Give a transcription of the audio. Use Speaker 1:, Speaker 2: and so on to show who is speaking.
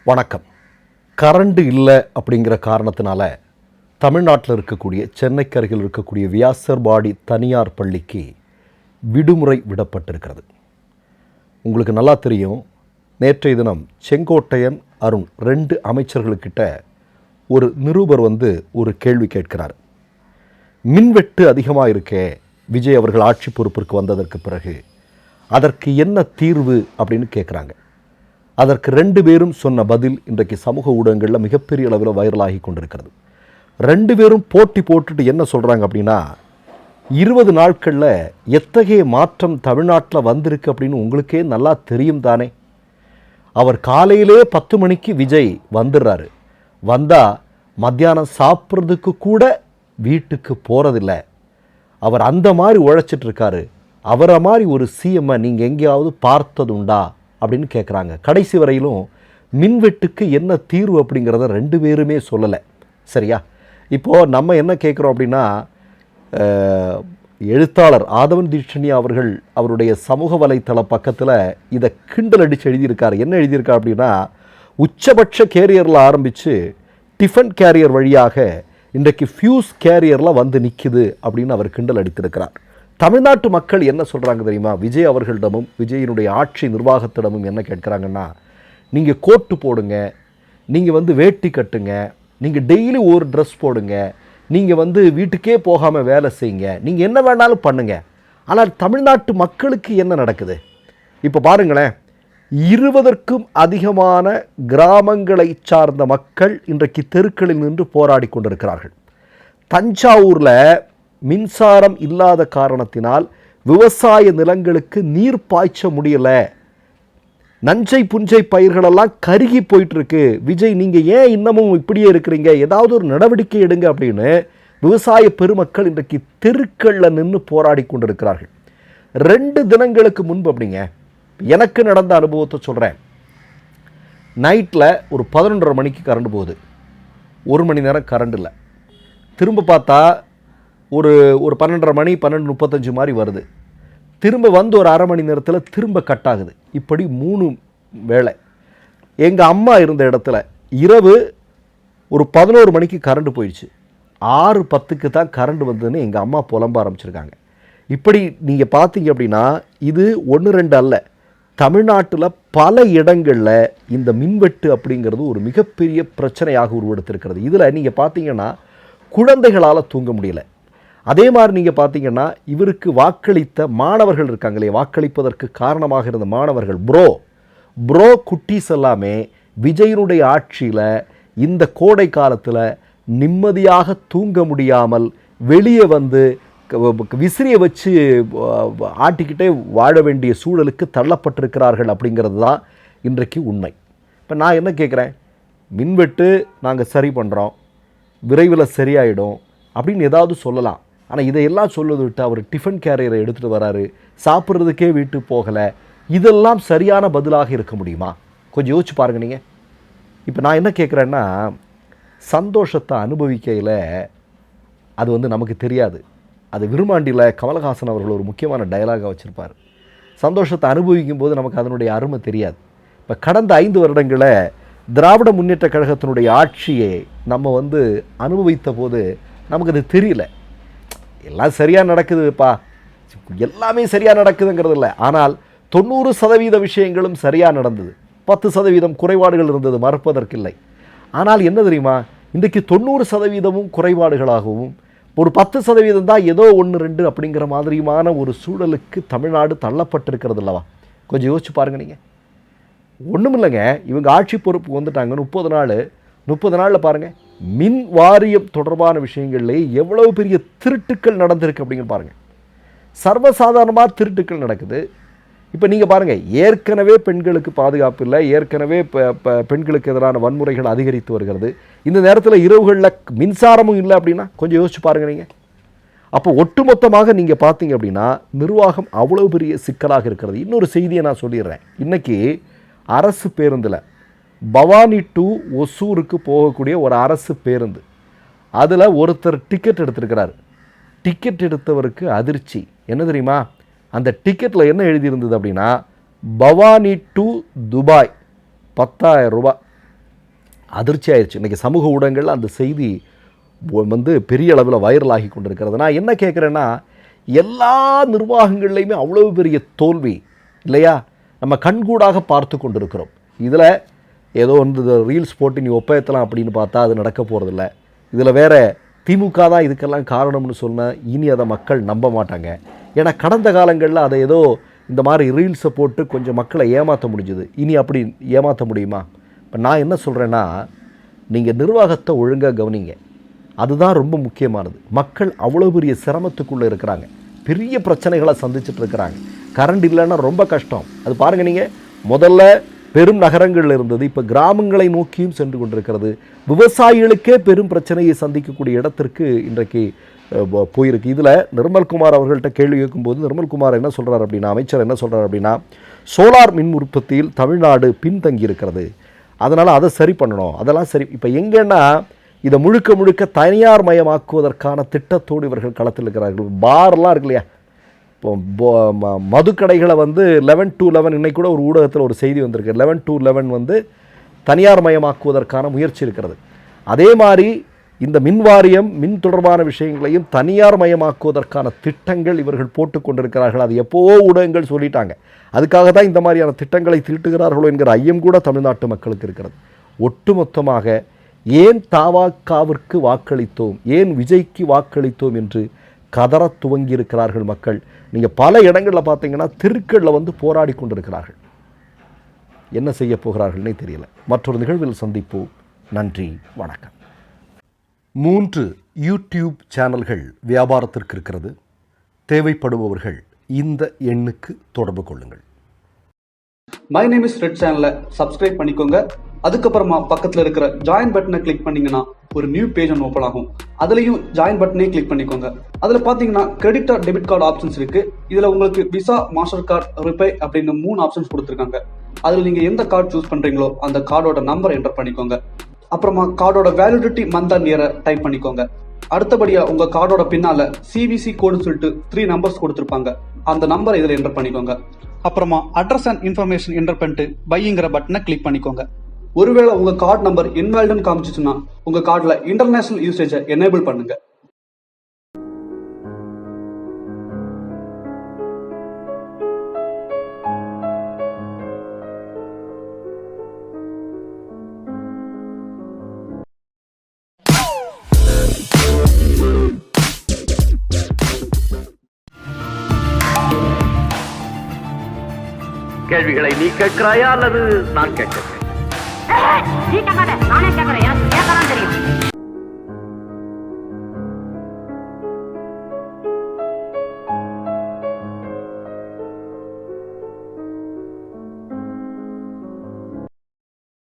Speaker 1: வணக்கம். கரண்டு இல்லை அப்படிங்கிற காரணத்தினால தமிழ்நாட்டில் இருக்கக்கூடிய சென்னைக்கு அருகில் இருக்கக்கூடிய வியாசர்பாடி தனியார் பள்ளிக்கு விடுமுறை விடப்பட்டிருக்கிறது. உங்களுக்கு நல்லா தெரியும், நேற்றைய தினம் செங்கோட்டையன், அருண் 2 அமைச்சர்களுக்கிட்ட ஒரு நிருபர் ஒரு கேள்வி கேட்கிறார். மின்வெட்டு அதிகமாக இருக்கே, விஜய் அவர்கள் ஆட்சி பொறுப்பிற்கு வந்ததற்கு பிறகு அதற்கு என்ன தீர்வு அப்படின்னு கேட்குறாங்க. அதற்கு 2 பேரும் சொன்ன பதில் இன்றைக்கு சமூக ஊடகங்களில் மிகப்பெரிய அளவில் வைரலாகி கொண்டிருக்கிறது. 2 பேரும் போட்டி போட்டுட்டு என்ன சொல்கிறாங்க அப்படின்னா, 20 நாட்களில் எத்தகைய மாற்றம் தமிழ்நாட்டில் வந்திருக்கு அப்படின்னு உங்களுக்கே நல்லா தெரியும் தானே. அவர் காலையிலே 10 மணிக்கு விஜய் வந்துடுறாரு. வந்தால் மத்தியானம் சாப்பிட்றதுக்கு கூட வீட்டுக்கு போகிறதில்ல. அவர் அந்த மாதிரி உழைச்சிட்ருக்காரு. அவரை மாதிரி ஒரு சிஎம்மை நீங்கள் எங்கேயாவது பார்த்ததுண்டா அப்படின்னு கேட்குறாங்க. கடைசி வரையிலும் மின்வெட்டுக்கு என்ன தீர்வு அப்படிங்கிறத 2 பேருமே சொல்லலை. சரியா? இப்போது நம்ம என்ன கேட்குறோம் அப்படின்னா, எழுத்தாளர் ஆதவன் தீட்சண்யா அவர்கள் அவருடைய சமூக வலைத்தள பக்கத்தில் இதை கிண்டல் அடித்து எழுதியிருக்கார். என்ன எழுதியிருக்கார் அப்படின்னா, உச்சபட்ச கேரியரில் ஆரம்பித்து டிஃபன் கேரியர் வழியாக இன்றைக்கு ஃபியூஸ் கேரியரில் வந்து நிற்குது அப்படின்னு அவர் கிண்டல் அடித்திருக்கிறார். தமிழ்நாட்டு மக்கள் என்ன சொல்கிறாங்க தெரியுமா? விஜய் அவர்களிடமும் விஜயினுடைய ஆட்சி நிர்வாகத்திடமும் என்ன கேட்குறாங்கன்னா, நீங்கள் கோட்டு போடுங்க, நீங்கள் வேட்டி கட்டுங்க, நீங்கள் டெய்லி ஒரு ட்ரெஸ் போடுங்க, நீங்கள் வீட்டுக்கே போகாமல் வேலை செய்யுங்க, நீங்கள் என்ன வேணாலும் பண்ணுங்க. ஆனால் தமிழ்நாட்டு மக்களுக்கு என்ன நடக்குது இப்போ பாருங்களேன். 20க்கும் அதிகமான கிராமங்களை சார்ந்த மக்கள் இன்றைக்கு தெருக்களில் நின்று போராடி கொண்டிருக்கிறார்கள். தஞ்சாவூரில் மின்சாரம் இல்லாத காரணத்தினால் விவசாய நிலங்களுக்கு நீர் பாய்ச்ச முடியலை. நஞ்சை புஞ்சை பயிர்களெல்லாம் கருகி போயிட்டுருக்கு. விஜய், நீங்கள் ஏன் இன்னமும் இப்படியே இருக்கிறீங்க, ஏதாவது ஒரு நடவடிக்கை எடுங்க அப்படின்னு விவசாய பெருமக்கள் இன்றைக்கு தெருக்களில் நின்று போராடி கொண்டிருக்கிறார்கள். 2 தினங்களுக்கு முன்பு அப்படிங்க எனக்கு நடந்த அனுபவத்தை சொல்கிறேன். நைட்டில் ஒரு 11:30 மணிக்கு கரண்ட் போகுது. 1 மணி நேரம் கரண்ட் இல்லை. திரும்ப பார்த்தா ஒரு 12:30 மணி 12:35 மாதிரி வருது. திரும்ப ஒரு அரை மணி நேரத்தில் திரும்ப கட் ஆகுது. இப்படி 3 வேளை. எங்கள் அம்மா இருந்த இடத்துல இரவு ஒரு 11 மணிக்கு கரண்ட் போயிடுச்சு. 6:10க்கு தான் கரண்ட் வந்ததுன்னு எங்கள் அம்மா புலம்ப ஆரம்பிச்சிருக்காங்க. இப்படி நீங்கள் பார்த்தீங்க அப்படின்னா இது 1-2 அல்ல, தமிழ்நாட்டில் பல இடங்களில் இந்த மின்வெட்டு அப்படிங்கிறது ஒரு மிகப்பெரிய பிரச்சனையாக உருவெடுத்திருக்கிறது. இதில் நீங்கள் பார்த்தீங்கன்னா குழந்தைகளால் தூங்க முடியல. அதே மாதிரி நீங்கள் பார்த்தீங்கன்னா இவருக்கு வாக்களித்த மாணவர்கள் இருக்காங்களே, வாக்களிப்பதற்கு காரணமாக இருந்த மாணவர்கள், ப்ரோ குட்டீஸ் எல்லாமே விஜயனுடைய ஆட்சியில் இந்த கோடை காலத்தில் நிம்மதியாக தூங்க முடியாமல் வெளியே விசிறியை வச்சு ஆட்டிக்கிட்டே வாழ வேண்டிய சூழலுக்கு தள்ளப்பட்டிருக்கிறார்கள் அப்படிங்கிறது தான் இன்றைக்கு உண்மை. இப்போ நான் என்ன கேட்குறேன், மின்வெட்டு நாங்கள் சரி பண்ணுறோம், விரைவில் சரியாயிடும் அப்படின்னு ஏதாவது சொல்லலாம். ஆனால் இதையெல்லாம் சொல்லுவது விட்டு அவர் டிஃபன் கேரியரை எடுத்துகிட்டு வராரு, சாப்பிட்றதுக்கே வீட்டுக்கு போகலை. இதெல்லாம் சரியான பதிலாக இருக்க முடியுமா? கொஞ்சம் யோசிச்சு பாருங்கள் நீங்கள். இப்போ நான் என்ன கேட்குறேன்னா, சந்தோஷத்தை அனுபவிக்கையில் அது நமக்கு தெரியாது. அது விருமாண்டியில் கமலஹாசன் அவர்கள் ஒரு முக்கியமான டயலாகாக வச்சுருப்பார். சந்தோஷத்தை அனுபவிக்கும் போது நமக்கு அதனுடைய அருமை தெரியாது. இப்போ கடந்த 5 வருடங்களை திராவிட முன்னேற்ற கழகத்தினுடைய ஆட்சியை நம்ம அனுபவித்த போது நமக்கு அது தெரியல. எல்லாம் சரியாக நடக்குதுப்பா, எல்லாமே சரியாக நடக்குதுங்கிறது இல்லை. ஆனால் 90% விஷயங்களும் சரியாக நடந்தது. 10% குறைபாடுகள் இருந்தது, மறுப்பதற்கில்லை. ஆனால் என்ன தெரியுமா, இன்றைக்கு 90% குறைபாடுகளாகவும் ஒரு 10% தான் ஏதோ 1-2 அப்படிங்கிற மாதிரியான ஒரு சூழலுக்கு தமிழ்நாடு தள்ளப்பட்டிருக்கிறது அல்லவா? கொஞ்சம் யோசிச்சு பாருங்கள் நீங்கள். ஒன்றும் இல்லைங்க, இவங்க ஆட்சி பொறுப்பு வந்துட்டாங்க. 30 நாளில் பாருங்கள், மின் வாரியம் தொடர்பான விஷயங்கள்லேயே எவ்வளவு பெரிய திருட்டுக்கள் நடந்திருக்கு அப்படிங்கிற பாருங்கள். சர்வசாதாரணமாக திருட்டுக்கள் நடக்குது. இப்போ நீங்கள் பாருங்கள், ஏற்கனவே பெண்களுக்கு பாதுகாப்பு இல்லை, ஏற்கனவே பெண்களுக்கு எதிரான வன்முறைகள் அதிகரித்து வருகிறது. இந்த நேரத்தில் இரவுகளில் மின்சாரமும் இல்லை அப்படின்னா கொஞ்சம் யோசிச்சு பாருங்கள் நீங்கள். அப்போ ஒட்டுமொத்தமாக நீங்கள் பார்த்தீங்க அப்படின்னா நிர்வாகம் அவ்வளோ பெரிய சிக்கலாக இருக்கிறது. இன்னொரு செய்தியை நான் சொல்லிடுறேன். இன்றைக்கி அரசு பேருந்தில் பவானி டு ஒசூருக்கு போகக்கூடிய ஒரு அரசு பேருந்து, அதில் ஒருத்தர் டிக்கெட் எடுத்திருக்கிறார். டிக்கெட் எடுத்தவருக்கு அதிர்ச்சி என்ன தெரியுமா? அந்த டிக்கெட்டில் என்ன எழுதியிருந்தது அப்படின்னா, பவானி டு துபாய் 10,000 ரூபாய். அதிர்ச்சி ஆயிடுச்சு. இன்றைக்கி சமூக ஊடகங்களில் அந்த செய்தி வந்து பெரிய அளவில் வைரல் ஆகி கொண்டிருக்கிறது. நான் என்ன கேட்குறேன்னா, எல்லா நிர்வாகங்கள்லையுமே அவ்வளோ பெரிய தோல்வி இல்லையா நம்ம கண்கூடாக பார்த்து கொண்டிருக்கிறோம். இதில் ஏதோ வந்து ரீல்ஸ் போட்டு நீ ஒப்பேற்றலாம் அப்படின்னு பார்த்தா அது நடக்க போகிறதில்ல. இதில் வேறு திமுக தான் இதுக்கெல்லாம் காரணம்னு சொன்னால் இனி அதை மக்கள் நம்ப மாட்டாங்க. ஏன்னா கடந்த காலங்களில் அதை ஏதோ இந்த மாதிரி ரீல்ஸை போட்டு கொஞ்சம் மக்களை ஏமாற்ற முடிஞ்சுது. இனி அப்படி ஏமாற்ற முடியுமா? இப்போ நான் என்ன சொல்கிறேன்னா, நீங்கள் நிர்வாகத்தை ஒழுங்காக கவனிங்க. அதுதான் ரொம்ப முக்கியமானது. மக்கள் அவ்வளோ பெரிய சிரமத்துக்குள்ளே இருக்கிறாங்க, பெரிய பிரச்சனைகளை சந்திச்சுட்டு இருக்கிறாங்க. கரண்ட் இல்லைன்னா ரொம்ப கஷ்டம். அது பாருங்கள், நீங்கள் முதல்ல பெரும் நகரங்களில் இருந்தது, இப்போ கிராமங்களை நோக்கியும் சென்று கொண்டிருக்கிறது. விவசாயிகளுக்கே பெரும் பிரச்சனையை சந்திக்கக்கூடிய இடத்திற்கு இன்றைக்கு போயிருக்கு. இதில் நிர்மல்குமார் அவர்கள்ட்ட கேள்வி கேட்கும்போது நிர்மல்குமார் என்ன சொல்கிறார் அப்படின்னா, அமைச்சர் என்ன சொல்கிறார் அப்படின்னா, சோலார் மின் உற்பத்தியில் தமிழ்நாடு பின்தங்கி இருக்கிறது, அதனால் அதை சரி பண்ணணும். அதெல்லாம் சரி. இப்போ எங்கன்னா இதை முழுக்க முழுக்க தனியார் மயமாக்குவதற்கான திட்டத்தோடு இவர்கள் களத்தில் இருக்கிறார்கள். பார்லாம் இருக்கு இல்லையா, இப்போ மதுக்கடைகளை வந்து 11 to 11 இன்னைக்கு கூட ஒரு ஊடகத்தில் ஒரு செய்தி வந்திருக்கு, 11 to 11 வந்து தனியார் மயமாக்குவதற்கான முயற்சி இருக்கிறது. அதே மாதிரி இந்த மின் வாரியம் மின் தொடர்பான விஷயங்களையும் தனியார் மயமாக்குவதற்கான திட்டங்கள் இவர்கள் போட்டு கொண்டிருக்கிறார்கள். அது எப்போவோ ஊடகங்கள் சொல்லிட்டாங்க. அதுக்காக தான் இந்த மாதிரியான திட்டங்களை தீட்டுகிறார்களோ என்கிற ஐயம் கூட தமிழ்நாட்டு மக்களுக்கு இருக்கிறது. ஒட்டுமொத்தமாக ஏன் தாவாக்காவிற்கு வாக்களித்தோம், ஏன் விஜய்க்கு வாக்களித்தோம் என்று கதற துவங்கி இருக்கிறார்கள் மக்கள். நீங்கள் பல இடங்களில் பார்த்தீங்கன்னா தெருக்களில் வந்து போராடி கொண்டிருக்கிறார்கள். என்ன செய்ய போகிறார்கள்னே தெரியல. மற்றொரு நிகழ்வில் சந்திப்போம். நன்றி, வணக்கம். 3 யூடியூப் சேனல்கள் வியாபாரத்திற்கு இருக்கிறது. தேவைப்படுபவர்கள் இந்த எண்ணுக்கு தொடர்பு கொள்ளுங்கள்.
Speaker 2: மை நேம் இஸ் ரெட் சேனலை சப்ஸ்கிரைப் பண்ணிக்கோங்க. அதுக்கப்புறமா பக்கத்தில் இருக்கிற ஜாயின் பட்டனை கிளிக் பண்ணீங்கன்னா ஒரு நியூ பேஜ் ஒன்று ஓப்பன் ஆகும். அதுலேயும் ஜாயின் பட்டனே கிளிக் பண்ணிக்கோங்க. அதில் பார்த்தீங்கன்னா credit R debit card options இருக்கு. இதில் உங்களுக்கு விசா, மாஸ்டர் கார்டு, ரிப்பே அப்படின்னு 3 ஆப்ஷன்ஸ் கொடுத்துருக்காங்க. அதில் நீங்கள் எந்த கார்டு சூஸ் பண்ணுறீங்களோ அந்த கார்டோட நம்பர் என்டர் பண்ணிக்கோங்க. அப்புறமா கார்டோட வேலிடிட்டி மந்த் அண்ட் இயரை டைப் பண்ணிக்கோங்க. அடுத்தபடியா உங்க கார்டோட பின்னால CVC கோடுன்னு சொல்லிட்டு 3 நம்பர்ஸ் கொடுத்துருப்பாங்க. அந்த நம்பரை இதில் என்டர் பண்ணிக்கோங்க. அப்புறமா அட்ரஸ் அண்ட் இன்ஃபர்மேஷன் என்டர் பண்ணிட்டு பைங்கிற பட்டனை கிளிக் பண்ணிக்கோங்க. ஒருவேளை உங்க கார்டு நம்பர் இன்வாலிட்னு காமிச்சிச்சுன்னா உங்க கார்டுல இன்டர்நேஷனல் யூசேஜை எனேபிள் பண்ணுங்க.
Speaker 3: கேள்விகளை நீ கேட்கிறாயா அல்லது நான் கேட்கிறேன்?